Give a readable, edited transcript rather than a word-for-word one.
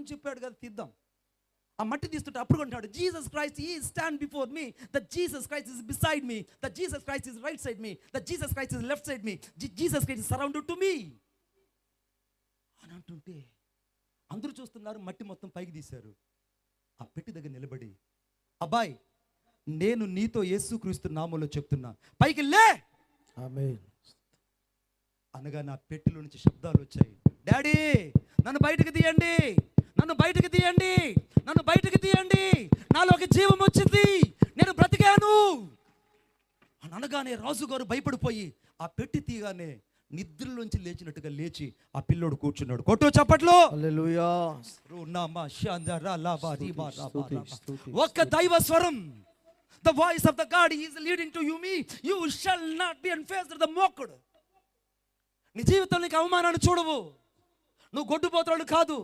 అని చెప్పాడు కదా, తీద్దాం. ఆ మట్టి తీస్తుంటే అప్పుడు అంటున్నాడు, Jesus Christ he stand before me, that Jesus Christ is beside me, that Jesus Christ is right side me, that Jesus Christ is left side me, Jesus Christ is surrounded to me అని అంటుంటే అందరూ చూస్తున్నారు. మట్టి మొత్తం పైకి తీశారు. ఆ పెట్టి దగ్గర నిలబడి, అబ్బాయి నేను నీతో యేసుక్రీస్తు నామములో చెప్తున్నా, పైకి లే ఆమేన్ అనగా నా పెట్టెలో నుంచి శబ్దాలు వచ్చాయి. డాడీ నన్ను బయటకు తీయండి, నన్ను బయటకు తీయండి, నన్ను బయటకు తీయండి, నాలోకి జీవం వచ్చింది, నేను బ్రతికాను అని అనగానే రాజుగారు భయపడిపోయి ఆ పెట్టి తీయగానే నిద్రలోంచి లేచినట్టుగా లేచి ఆ పిల్లోడు కూర్చున్నాడు. కొట్టు చప్పట్లు. హల్లెలూయా. ఒక్క దైవ స్వరం, the voice of the God is leading to you me, you shall not be unfazed the mocked. నీ జీవితంలో నీకు అవమానాన్ని చూడవు, నువ్వు గొడ్డుపోతాడు కాదు,